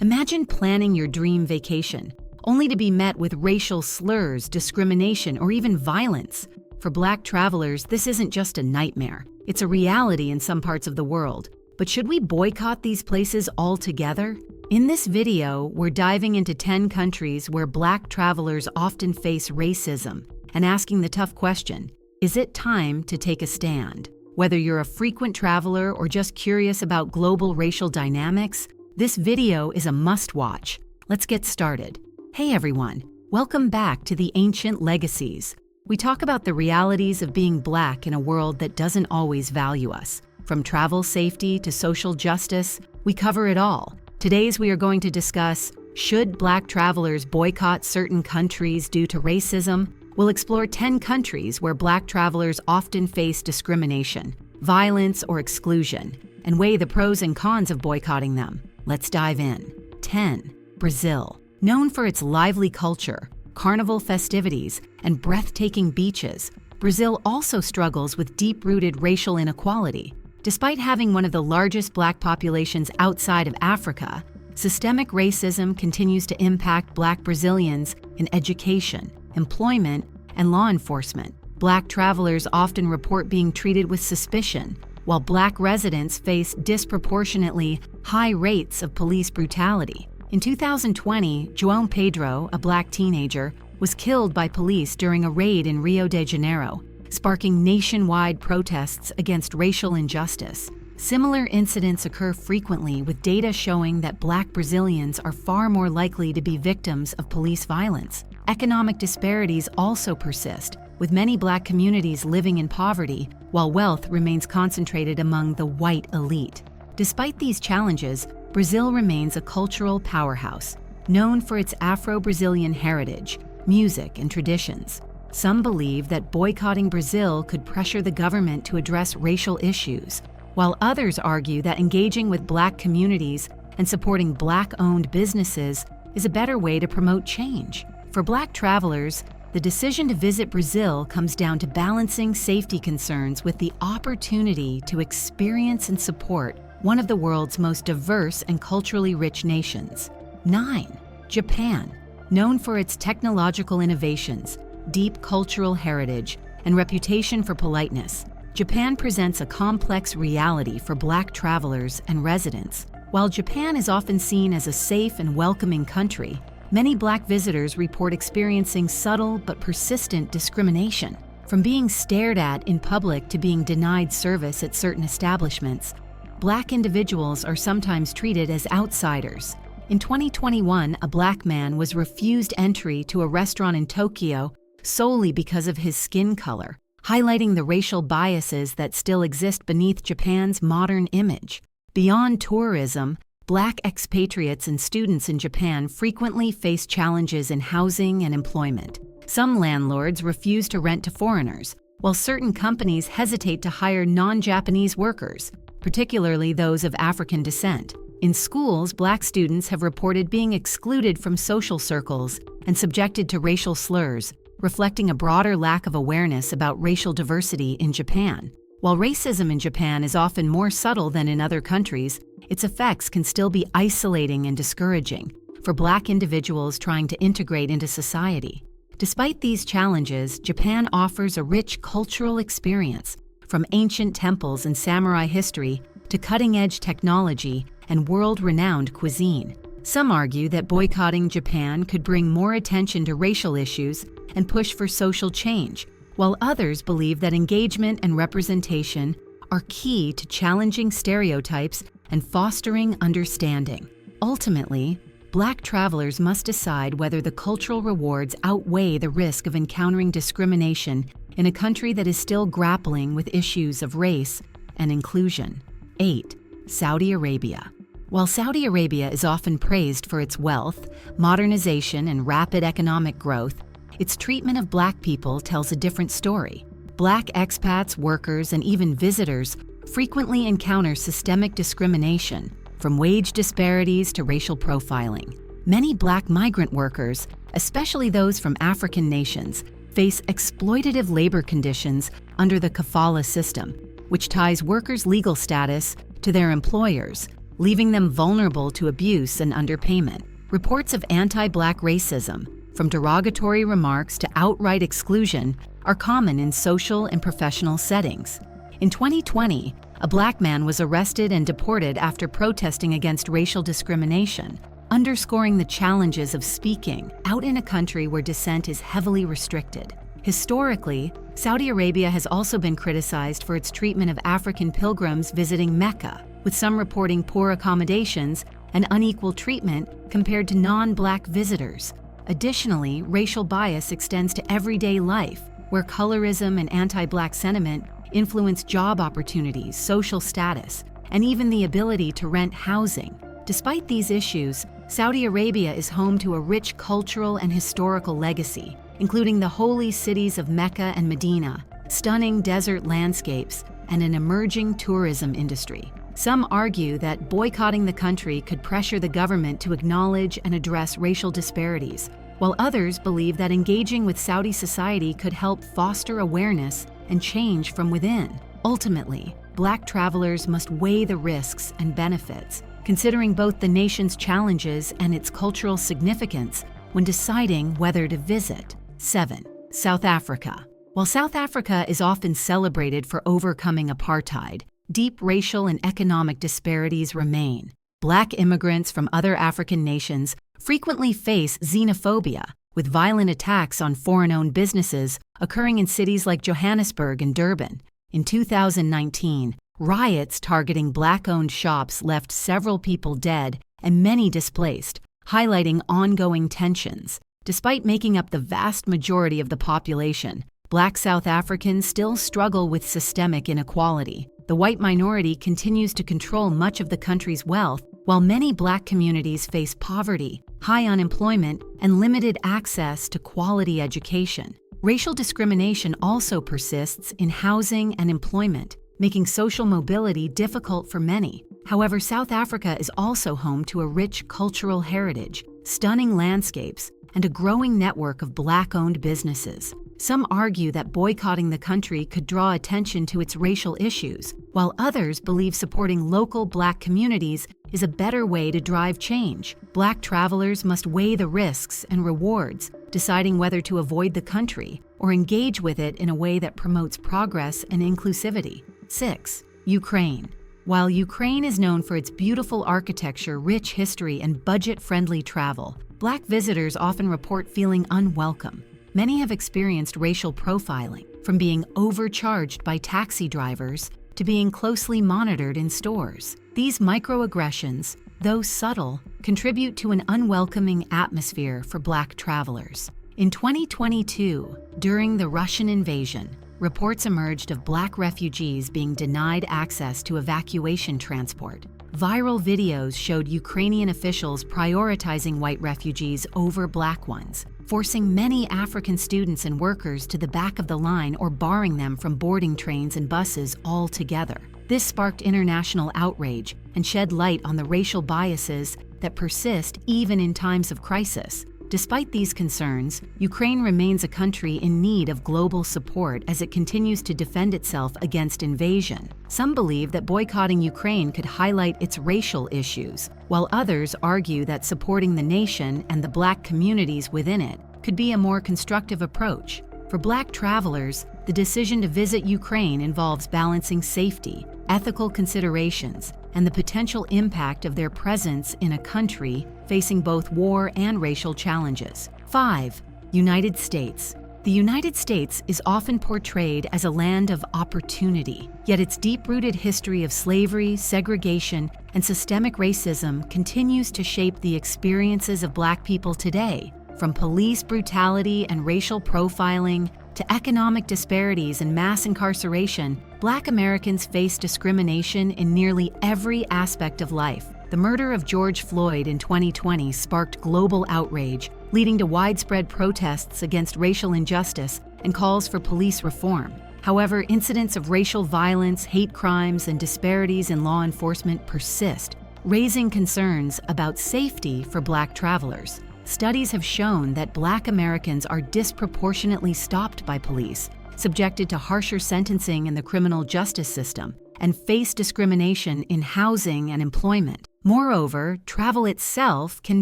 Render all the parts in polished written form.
Imagine planning your dream vacation, only to be met with racial slurs, discrimination, or even violence. For Black travelers, this isn't just a nightmare. It's a reality in some parts of the world. But should we boycott these places altogether? In this video, we're diving into 10 countries where Black travelers often face racism and asking the tough question, is it time to take a stand? Whether you're a frequent traveler or just curious about global racial dynamics, this video is a must-watch. Let's get started. Hey everyone, welcome back to the Ancient Legacies. We talk about the realities of being Black in a world that doesn't always value us. From travel safety to social justice, we cover it all. Today we are going to discuss, should Black travelers boycott certain countries due to racism? We'll explore 10 countries where Black travelers often face discrimination, violence, or exclusion, and weigh the pros and cons of boycotting them. Let's dive in. 10. Brazil. Known for its lively culture, carnival festivities, and breathtaking beaches, Brazil also struggles with deep-rooted racial inequality. Despite having one of the largest Black populations outside of Africa, systemic racism continues to impact Black Brazilians in education, employment, and law enforcement. Black travelers often report being treated with suspicion, while Black residents face disproportionately high rates of police brutality. In 2020, João Pedro, a Black teenager, was killed by police during a raid in Rio de Janeiro, sparking nationwide protests against racial injustice. Similar incidents occur frequently, with data showing that Black Brazilians are far more likely to be victims of police violence. Economic disparities also persist, with many Black communities living in poverty, while wealth remains concentrated among the white elite. Despite these challenges, Brazil remains a cultural powerhouse, known for its Afro-Brazilian heritage, music, and traditions. Some believe that boycotting Brazil could pressure the government to address racial issues, while others argue that engaging with Black communities and supporting Black-owned businesses is a better way to promote change. For Black travelers, the decision to visit Brazil comes down to balancing safety concerns with the opportunity to experience and support one of the world's most diverse and culturally rich nations. 9. Japan. Known for its technological innovations, deep cultural heritage, and reputation for politeness, Japan presents a complex reality for Black travelers and residents. While Japan is often seen as a safe and welcoming country, many Black visitors report experiencing subtle but persistent discrimination. From being stared at in public to being denied service at certain establishments, Black individuals are sometimes treated as outsiders. In 2021, a Black man was refused entry to a restaurant in Tokyo solely because of his skin color, highlighting the racial biases that still exist beneath Japan's modern image. Beyond tourism, Black expatriates and students in Japan frequently face challenges in housing and employment. Some landlords refuse to rent to foreigners, while certain companies hesitate to hire non-Japanese workers, particularly those of African descent. In schools, Black students have reported being excluded from social circles and subjected to racial slurs, reflecting a broader lack of awareness about racial diversity in Japan. While racism in Japan is often more subtle than in other countries, its effects can still be isolating and discouraging for Black individuals trying to integrate into society. Despite these challenges, Japan offers a rich cultural experience, from ancient temples and samurai history to cutting-edge technology and world-renowned cuisine. Some argue that boycotting Japan could bring more attention to racial issues and push for social change, while others believe that engagement and representation are key to challenging stereotypes and fostering understanding. Ultimately, Black travelers must decide whether the cultural rewards outweigh the risk of encountering discrimination in a country that is still grappling with issues of race and inclusion. 8. Saudi Arabia. While Saudi Arabia is often praised for its wealth, modernization, and rapid economic growth, its treatment of Black people tells a different story. Black expats, workers, and even visitors frequently encounter systemic discrimination, from wage disparities to racial profiling. Many Black migrant workers, especially those from African nations, face exploitative labor conditions under the kafala system, which ties workers' legal status to their employers, leaving them vulnerable to abuse and underpayment. Reports of anti-Black racism, from derogatory remarks to outright exclusion, are common in social and professional settings. In 2020, a Black man was arrested and deported after protesting against racial discrimination, underscoring the challenges of speaking out in a country where dissent is heavily restricted. Historically, Saudi Arabia has also been criticized for its treatment of African pilgrims visiting Mecca, with some reporting poor accommodations and unequal treatment compared to non-Black visitors. Additionally, racial bias extends to everyday life, where colorism and anti-Black sentiment influence job opportunities, social status, and even the ability to rent housing. Despite these issues, Saudi Arabia is home to a rich cultural and historical legacy, including the holy cities of Mecca and Medina, stunning desert landscapes, and an emerging tourism industry. Some argue that boycotting the country could pressure the government to acknowledge and address racial disparities, while others believe that engaging with Saudi society could help foster awareness and change from within. Ultimately, Black travelers must weigh the risks and benefits, considering both the nation's challenges and its cultural significance when deciding whether to visit. 7. South Africa. While South Africa is often celebrated for overcoming apartheid, deep racial and economic disparities remain. Black immigrants from other African nations frequently face xenophobia, with violent attacks on foreign-owned businesses occurring in cities like Johannesburg and Durban. In 2019, riots targeting Black-owned shops left several people dead and many displaced, highlighting ongoing tensions. Despite making up the vast majority of the population, Black South Africans still struggle with systemic inequality. The white minority continues to control much of the country's wealth, while many Black communities face poverty, high unemployment, and limited access to quality education. Racial discrimination also persists in housing and employment, making social mobility difficult for many. However, South Africa is also home to a rich cultural heritage, stunning landscapes, and a growing network of Black-owned businesses. Some argue that boycotting the country could draw attention to its racial issues, while others believe supporting local Black communities is a better way to drive change. Black travelers must weigh the risks and rewards, deciding whether to avoid the country or engage with it in a way that promotes progress and inclusivity. 6. Ukraine. While Ukraine is known for its beautiful architecture, rich history, and budget-friendly travel, Black visitors often report feeling unwelcome. Many have experienced racial profiling, from being overcharged by taxi drivers to being closely monitored in stores. These microaggressions, though subtle, contribute to an unwelcoming atmosphere for Black travelers. In 2022, during the Russian invasion, reports emerged of Black refugees being denied access to evacuation transport. Viral videos showed Ukrainian officials prioritizing white refugees over Black ones, forcing many African students and workers to the back of the line or barring them from boarding trains and buses altogether. This sparked international outrage and shed light on the racial biases that persist even in times of crisis. Despite these concerns, Ukraine remains a country in need of global support as it continues to defend itself against invasion. Some believe that boycotting Ukraine could highlight its racial issues, while others argue that supporting the nation and the Black communities within it could be a more constructive approach. For Black travelers, the decision to visit Ukraine involves balancing safety, ethical considerations, and the potential impact of their presence in a country facing both war and racial challenges. 5. United States. The United States is often portrayed as a land of opportunity, yet its deep-rooted history of slavery, segregation, and systemic racism continues to shape the experiences of Black people today. From police brutality and racial profiling to economic disparities and mass incarceration, Black Americans face discrimination in nearly every aspect of life. The murder of George Floyd in 2020 sparked global outrage, leading to widespread protests against racial injustice and calls for police reform. However, incidents of racial violence, hate crimes, and disparities in law enforcement persist, raising concerns about safety for Black travelers. Studies have shown that Black Americans are disproportionately stopped by police, subjected to harsher sentencing in the criminal justice system, and face discrimination in housing and employment. Moreover, travel itself can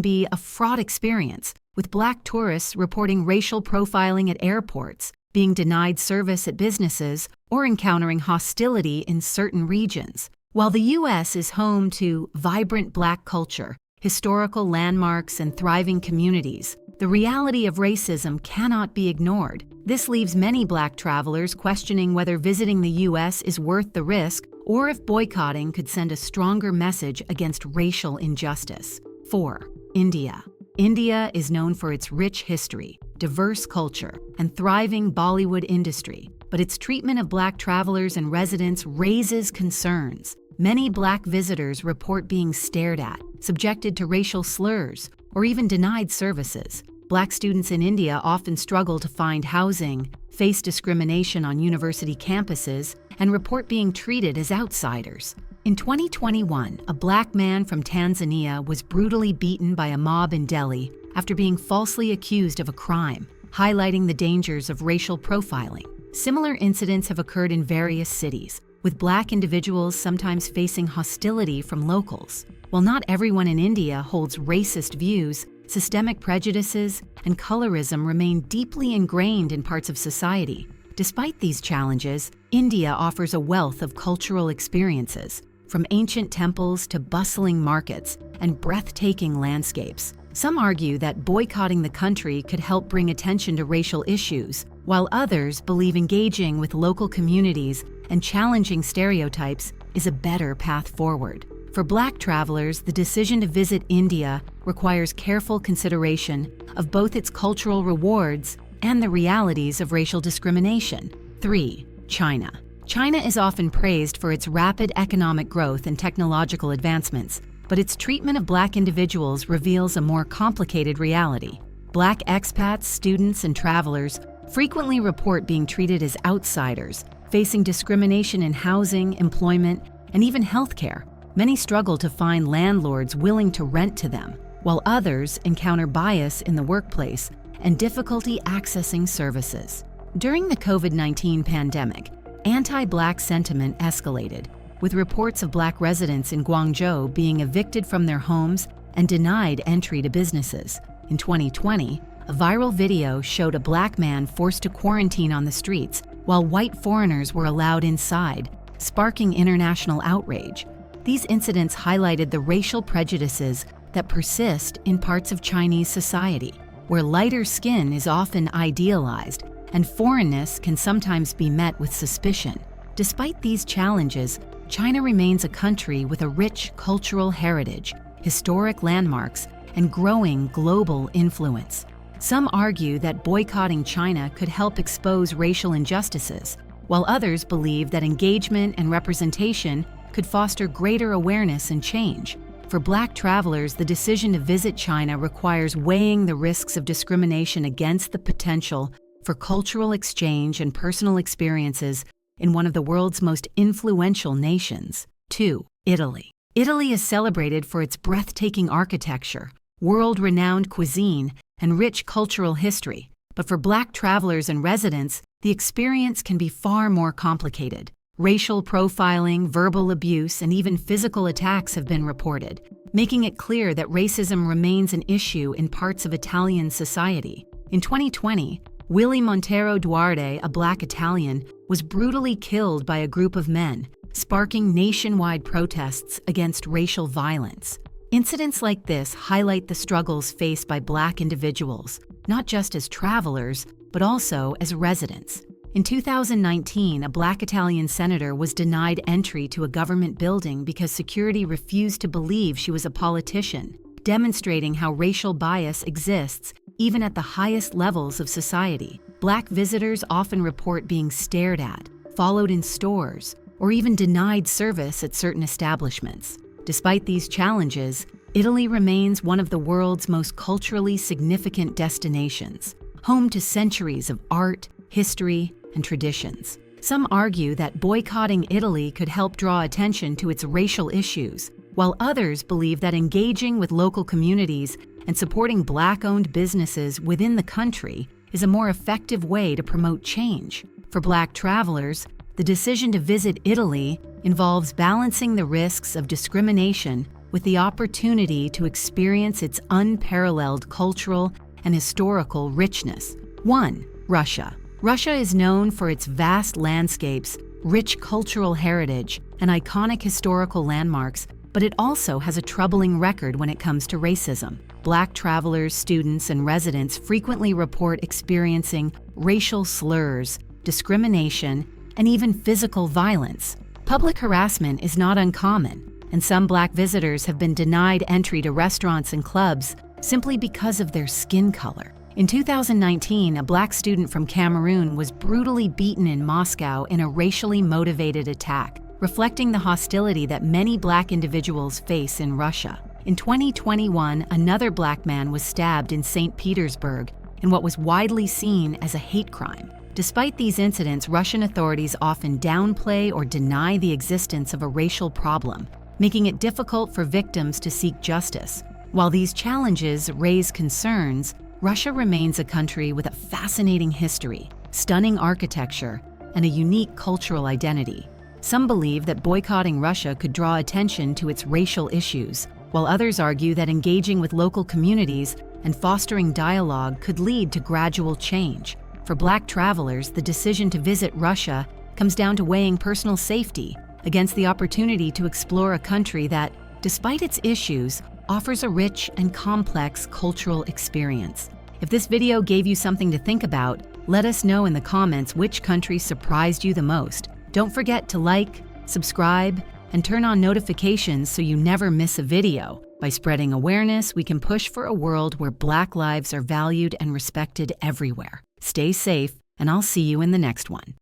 be a fraught experience, with Black tourists reporting racial profiling at airports, being denied service at businesses, or encountering hostility in certain regions. While the U.S. is home to vibrant Black culture, historical landmarks, and thriving communities, the reality of racism cannot be ignored. This leaves many Black travelers questioning whether visiting the U.S. is worth the risk or if boycotting could send a stronger message against racial injustice. 4. India. India is known for its rich history, diverse culture, and thriving Bollywood industry, but its treatment of Black travelers and residents raises concerns. Many Black visitors report being stared at, subjected to racial slurs, or even denied services. Black students in India often struggle to find housing, face discrimination on university campuses, and report being treated as outsiders. In 2021, a Black man from Tanzania was brutally beaten by a mob in Delhi after being falsely accused of a crime, highlighting the dangers of racial profiling. Similar incidents have occurred in various cities, with Black individuals sometimes facing hostility from locals. While not everyone in India holds racist views, systemic prejudices and colorism remain deeply ingrained in parts of society. Despite these challenges, India offers a wealth of cultural experiences, from ancient temples to bustling markets and breathtaking landscapes. Some argue that boycotting the country could help bring attention to racial issues, while others believe engaging with local communities and challenging stereotypes is a better path forward. For Black travelers, the decision to visit India requires careful consideration of both its cultural rewards and the realities of racial discrimination. 3. China. China is often praised for its rapid economic growth and technological advancements, but its treatment of Black individuals reveals a more complicated reality. Black expats, students, and travelers frequently report being treated as outsiders, facing discrimination in housing, employment, and even healthcare. Many struggle to find landlords willing to rent to them, while others encounter bias in the workplace and difficulty accessing services. During the COVID-19 pandemic, anti-Black sentiment escalated, with reports of Black residents in Guangzhou being evicted from their homes and denied entry to businesses. In 2020, a viral video showed a Black man forced to quarantine on the streets while white foreigners were allowed inside, sparking international outrage. These incidents highlighted the racial prejudices that persist in parts of Chinese society, where lighter skin is often idealized and foreignness can sometimes be met with suspicion. Despite these challenges, China remains a country with a rich cultural heritage, historic landmarks, and growing global influence. Some argue that boycotting China could help expose racial injustices, while others believe that engagement and representation could foster greater awareness and change. For Black travelers, the decision to visit China requires weighing the risks of discrimination against the potential for cultural exchange and personal experiences in one of the world's most influential nations. 2. Italy. Italy is celebrated for its breathtaking architecture, world-renowned cuisine, and rich cultural history. But for Black travelers and residents, the experience can be far more complicated. Racial profiling, verbal abuse, and even physical attacks have been reported, making it clear that racism remains an issue in parts of Italian society. In 2020, Willy Montero Duarte, a Black Italian, was brutally killed by a group of men, sparking nationwide protests against racial violence. Incidents like this highlight the struggles faced by Black individuals, not just as travelers, but also as residents. In 2019, a Black Italian senator was denied entry to a government building because security refused to believe she was a politician, demonstrating how racial bias exists even at the highest levels of society. Black visitors often report being stared at, followed in stores, or even denied service at certain establishments. Despite these challenges, Italy remains one of the world's most culturally significant destinations, home to centuries of art, history, and traditions. Some argue that boycotting Italy could help draw attention to its racial issues, while others believe that engaging with local communities and supporting Black-owned businesses within the country is a more effective way to promote change. For Black travelers, the decision to visit Italy involves balancing the risks of discrimination with the opportunity to experience its unparalleled cultural and historical richness. 1. Russia. Russia is known for its vast landscapes, rich cultural heritage, and iconic historical landmarks, but it also has a troubling record when it comes to racism. Black travelers, students, and residents frequently report experiencing racial slurs, discrimination, and even physical violence. Public harassment is not uncommon, and some Black visitors have been denied entry to restaurants and clubs simply because of their skin color. In 2019, a Black student from Cameroon was brutally beaten in Moscow in a racially motivated attack, reflecting the hostility that many Black individuals face in Russia. In 2021, another Black man was stabbed in St. Petersburg in what was widely seen as a hate crime. Despite these incidents, Russian authorities often downplay or deny the existence of a racial problem, making it difficult for victims to seek justice. While these challenges raise concerns, Russia remains a country with a fascinating history, stunning architecture, and a unique cultural identity. Some believe that boycotting Russia could draw attention to its racial issues, while others argue that engaging with local communities and fostering dialogue could lead to gradual change. For Black travelers, the decision to visit Russia comes down to weighing personal safety against the opportunity to explore a country that, despite its issues, offers a rich and complex cultural experience. If this video gave you something to think about, let us know in the comments which country surprised you the most. Don't forget to like, subscribe, and turn on notifications so you never miss a video. By spreading awareness, we can push for a world where Black lives are valued and respected everywhere. Stay safe, and I'll see you in the next one.